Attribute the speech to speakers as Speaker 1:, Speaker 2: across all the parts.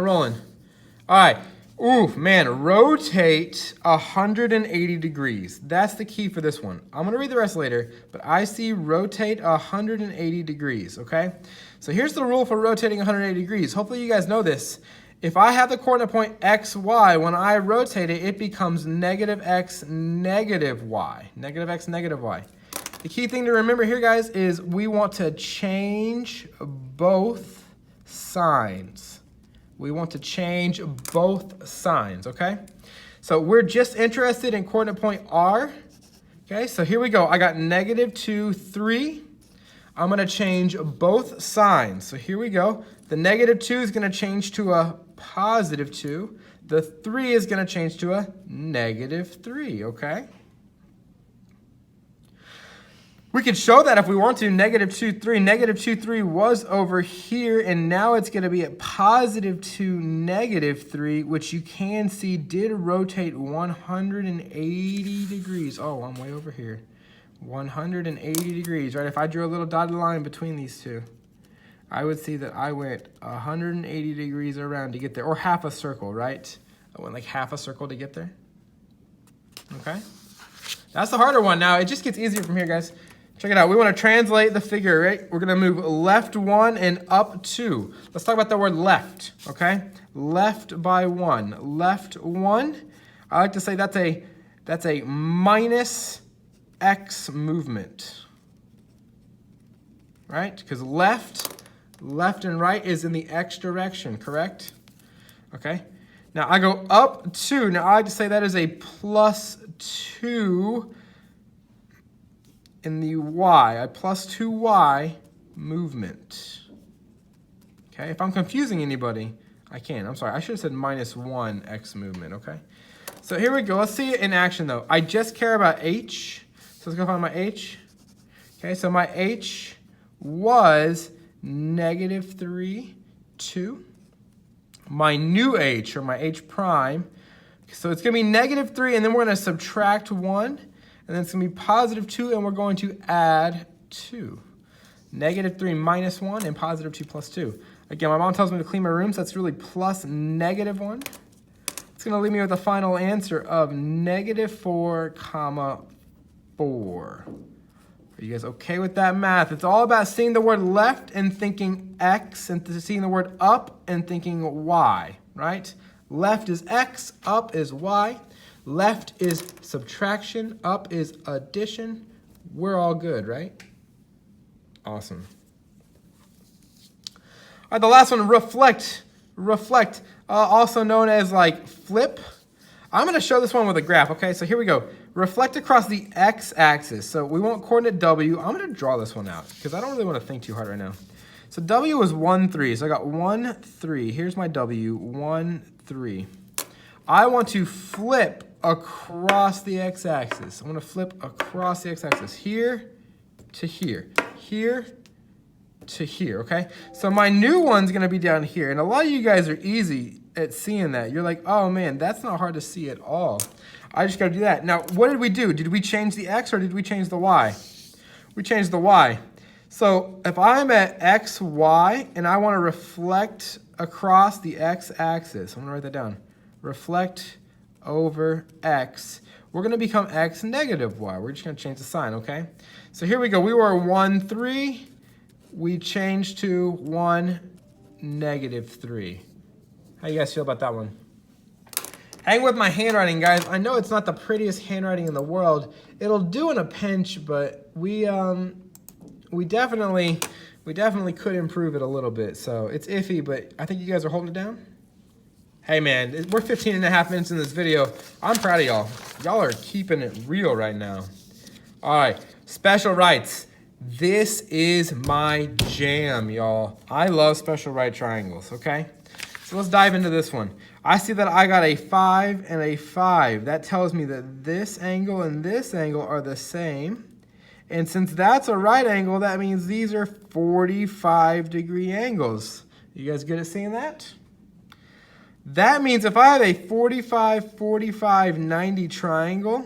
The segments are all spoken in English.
Speaker 1: rolling. All right. Ooh, man, rotate 180 degrees. That's the key for this one. I'm gonna read the rest later, but I see rotate 180 degrees, okay? So here's the rule for rotating 180 degrees. Hopefully you guys know this. If I have the coordinate point x, y, when I rotate it, it becomes negative x, negative y. Negative x, negative y. The key thing to remember here, guys, is we want to change both signs. We want to change both signs, okay? So we're just interested in coordinate point R. Okay, so here we go. I got negative 2, 3. I'm going to change both signs. So here we go. The negative 2 is going to change to a positive 2. The 3 is going to change to a negative 3, okay? We could show that if we want to. Negative 2, 3. Negative 2, 3 was over here, and now it's going to be at positive 2, negative 3, which you can see did rotate 180 degrees. Oh, I'm way over here. 180 degrees, right? If I drew a little dotted line between these two, I would see that I went 180 degrees around to get there, or half a circle, right? I went like half a circle to get there. Okay? That's the harder one. Now, it just gets easier from here, guys. Check it out. We want to translate the figure, right? We're going to move left 1 and up 2. Let's talk about the word left, okay? Left by 1. Left 1, I like to say that's a minus x movement, right? Because left and right is in the x direction, correct? Okay. Now I go up 2. Now I like to say that is a plus 2 in the y, a plus 2y movement. Okay, if I'm confusing anybody, I can. I'm sorry, I should have said minus 1x movement, okay? So here we go. Let's see it in action though. I just care about h. So let's go find my h. Okay, so my h was negative 3, 2. My new h, or my h prime, so it's going to be negative 3, and then we're going to subtract 1. And then it's going to be positive 2, and we're going to add 2. Negative 3 minus 1, and positive 2 plus 2. Again, my mom tells me to clean my room, so that's really plus negative 1. It's going to leave me with a final answer of negative 4, comma 4. Are you guys okay with that math? It's all about seeing the word left and thinking x, and seeing the word up and thinking y, right? Left is x, up is y. Left is subtraction, up is addition. We're all good, right? Awesome. All right, the last one, reflect. Reflect, also known as like flip. I'm going to show this one with a graph, okay? So here we go. Reflect across the x-axis. So we want coordinate w. I'm going to draw this one out because I don't really want to think too hard right now. So w was 1, 3. So I got 1, 3. Here's my w, 1, 3. I want to flip across the x-axis. I'm going to flip across the x-axis, here to here, here to here, okay? So my new one's going to be down here, and a lot of you guys are easy at seeing that. You're like, oh man, that's not hard to see at all. I just got to do that. Now, what did we do? Did we change the x or did we change the y? We changed the y. So if I'm at x, y, and I want to reflect across the x-axis, I'm going to write that down. Reflect over x, we're going to become x negative y. We're just going to change the sign, okay? So here we go. We were 1, 3. We changed to 1, negative 3. How you guys feel about that one? Hang with my handwriting, guys. I know it's not the prettiest handwriting in the world. It'll do in a pinch, but we definitely could improve it a little bit. So it's iffy, but I think you guys are holding it down. Hey man, we're 15.5 minutes in this video. I'm proud of y'all. Y'all are keeping it real right now. All right, special rights. This is my jam, y'all. I love special right triangles, okay? So let's dive into this one. I see that I got a 5 and a 5. That tells me that this angle and this angle are the same. And since that's a right angle, that means these are 45-degree angles. You guys good at seeing that? That means if I have a 45, 45, 90 triangle,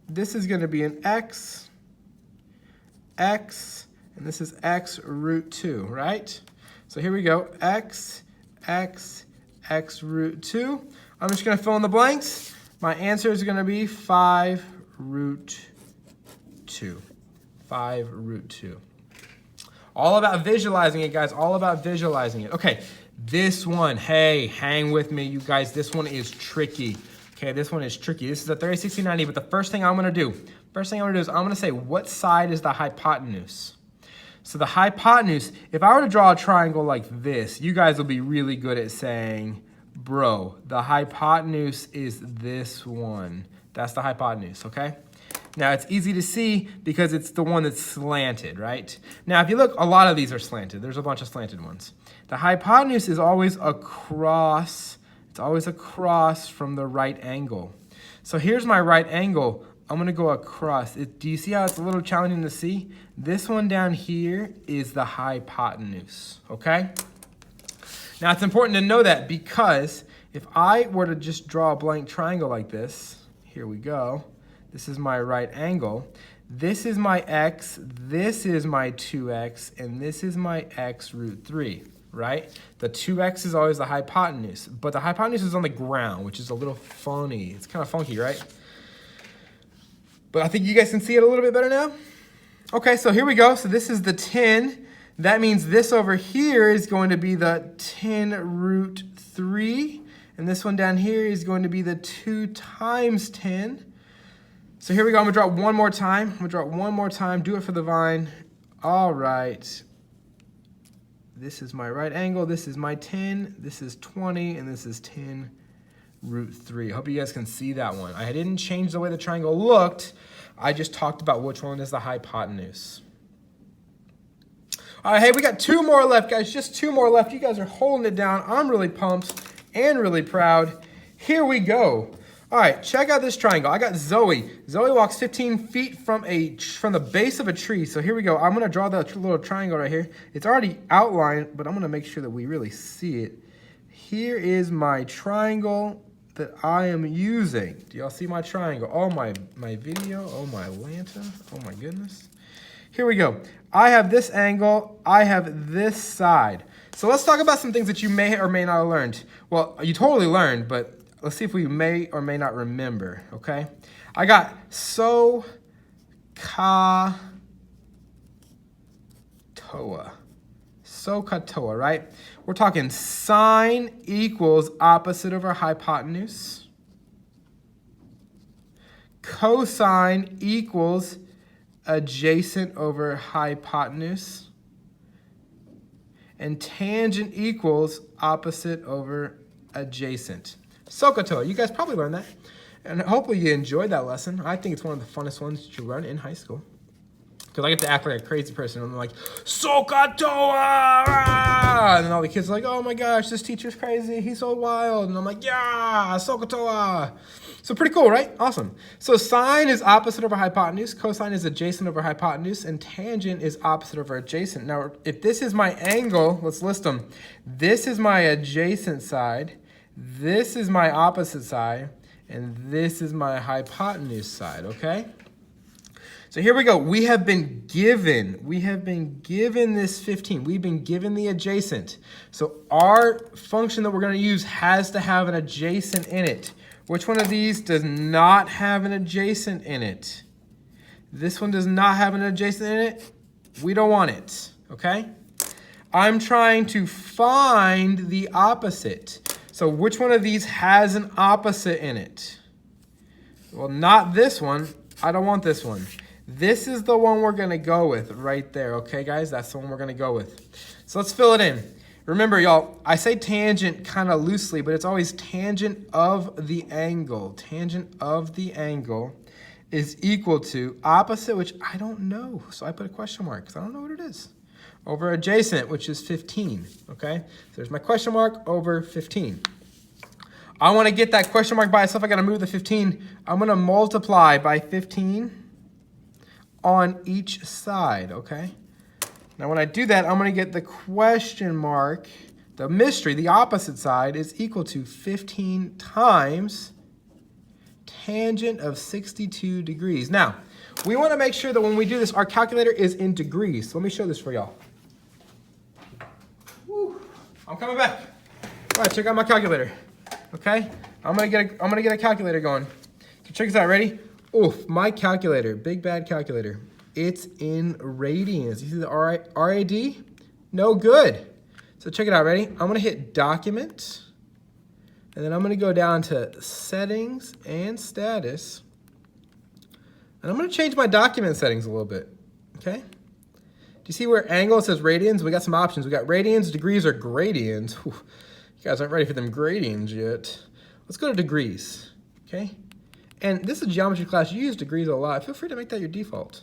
Speaker 1: this is going to be an x, x, and this is x root 2, right? So here we go, x, x, x root 2. I'm just going to fill in the blanks. My answer is going to be 5 root 2. 5 root 2. All about visualizing it, guys. All about visualizing it. Okay, this one. Hey, hang with me, you guys. This one is tricky. Okay, this one is tricky. This is a 30, 60, 90, but the first thing I'm going to do is I'm going to say what side is the hypotenuse. So the hypotenuse, if I were to draw a triangle like this, you guys will be really good at saying, bro, the hypotenuse is this one. That's the hypotenuse, okay? Now it's easy to see because it's the one that's slanted, right? Now if you look, a lot of these are slanted. There's a bunch of slanted ones. The hypotenuse is always across, it's always across from the right angle. So here's my right angle. I'm gonna go across. Do you see how it's a little challenging to see? This one down here is the hypotenuse, okay? Now it's important to know that because if I were to just draw a blank triangle like this, here we go. This is my right angle. This is my x, this is my 2x, and this is my x root 3, right? The 2x is always the hypotenuse, but the hypotenuse is on the ground, which is a little funny. It's kind of funky, right? But I think you guys can see it a little bit better now. Okay, so here we go. So this is the 10. That means this over here is going to be the 10 root 3. And this one down here is going to be the 2 times 10. So here we go. I'm going to draw it one more time. I'm going to draw it one more time. Do it for the vine. All right. This is my right angle. This is my 10. This is 20. And this is 10 root 3. I hope you guys can see that one. I didn't change the way the triangle looked. I just talked about which one is the hypotenuse. All right, hey, we got 2 more left, guys. Just 2 more left. You guys are holding it down. I'm really pumped and really proud. Here we go. All right, check out this triangle. I got Zoe. Zoe walks 15 feet from the base of a tree. So here we go. I'm going to draw that little triangle right here. It's already outlined, but I'm going to make sure that we really see it. Here is my triangle that I am using. Do y'all see my triangle? Oh, my video. Oh, my Lanta. Oh, my goodness. Here we go. I have this angle. I have this side. So let's talk about some things that you may or may not have learned. Well, you totally learned, but let's see if we may or may not remember, okay? I got SOHCAHTOA. SOHCAHTOA, right? We're talking sine equals opposite over hypotenuse. Cosine equals adjacent over hypotenuse. And tangent equals opposite over adjacent. SOHCAHTOA. You guys probably learned that. And hopefully you enjoyed that lesson. I think it's one of the funnest ones that you learn in high school. Because I get to act like a crazy person. And I'm like, SOHCAHTOA! And then all the kids are like, oh my gosh, this teacher's crazy. He's so wild. And I'm like, yeah, SOHCAHTOA. So pretty cool, right? Awesome. So sine is opposite over hypotenuse. Cosine is adjacent over hypotenuse. And tangent is opposite over adjacent. Now, if this is my angle, let's list them. This is my adjacent side. This is my opposite side. And this is my hypotenuse side, okay? So here we go. We have been given this 15. We've been given the adjacent. So our function that we're going to use has to have an adjacent in it. Which one of these does not have an adjacent in it? This one does not have an adjacent in it. We don't want it, okay? I'm trying to find the opposite. So which one of these has an opposite in it? Well, not this one. I don't want this one. This is the one we're going to go with right there. Okay, guys? That's the one we're going to go with. So let's fill it in. Remember, y'all, I say tangent kind of loosely, but it's always tangent of the angle. Tangent of the angle is equal to opposite, which I don't know. So I put a question mark because I don't know what it is. Over adjacent, which is 15. Okay? So there's my question mark over 15. I want to get that question mark by itself. I got to move the 15. I'm going to multiply by 15. On each side, okay? Now when I do that, I'm gonna get the question mark, the mystery, the opposite side is equal to 15 times tangent of 62 degrees. Now, we wanna make sure that when we do this, our calculator is in degrees. So let me show this for y'all. I'm coming back. All right, check out my calculator. Okay, I'm gonna get a calculator going. So check this out. Ready? Oof, my calculator, big bad calculator. It's in radians. You see the RAD? No good. So check it out. Ready? I'm gonna hit Document, and then I'm gonna go down to Settings and Status, and I'm gonna change my document settings a little bit. Okay. Do you see where angle says radians? We got some options. We got radians, degrees, or gradians. Whew. You guys aren't ready for them gradians yet. Let's go to degrees, okay? And this is a geometry class. You use degrees a lot. Feel free to make that your default.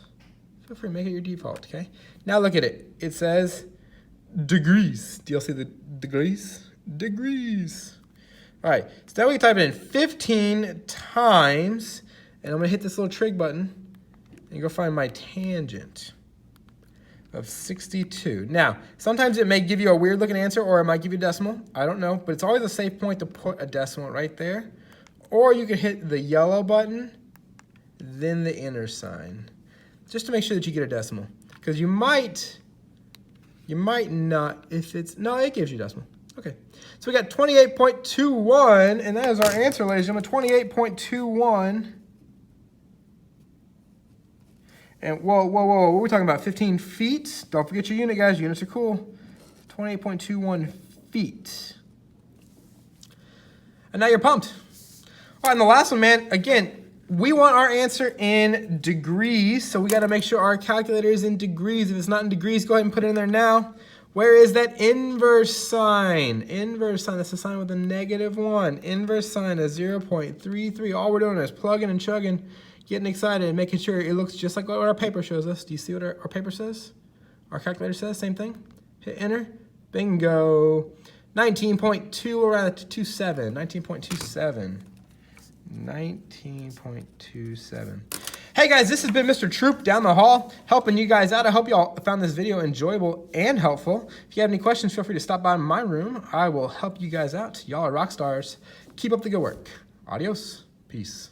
Speaker 1: Feel free to make it your default, okay? Now look at it. It says degrees. Do y'all see the degrees? Degrees. All right, so now we can type it in 15 times, and I'm gonna hit this little trig button, and go find my tangent of 62. Now, sometimes it may give you a weird looking answer, or it might give you a decimal. I don't know, but it's always a safe point to put a decimal right there. Or you could hit the yellow button, then the inner sign, just to make sure that you get a decimal. Because you might not, if it's, no, it gives you a decimal. Okay, so we got 28.21, and that is our answer, ladies and gentlemen, 28.21. And whoa, what are we talking about? 15 feet? Don't forget your unit, guys. Units are cool. 28.21 feet. And now you're pumped. All right, and the last one, man, again, we want our answer in degrees, so we got to make sure our calculator is in degrees. If it's not in degrees, go ahead and put it in there now. Where is that inverse sign? Inverse sign, that's a sign with a -1. Inverse sign is 0.33. All we're doing is plugging and chugging, getting excited and making sure it looks just like what our paper shows us. Do you see what our paper says? Our calculator says, same thing. Hit enter, bingo. 19.2 around 27, 19.27. 19.27. Hey guys, this has been Mr. Troop down the hall, helping you guys out. I hope y'all found this video enjoyable and helpful. If you have any questions, feel free to stop by my room. I will help you guys out. Y'all are rock stars. Keep up the good work. Adios. Peace.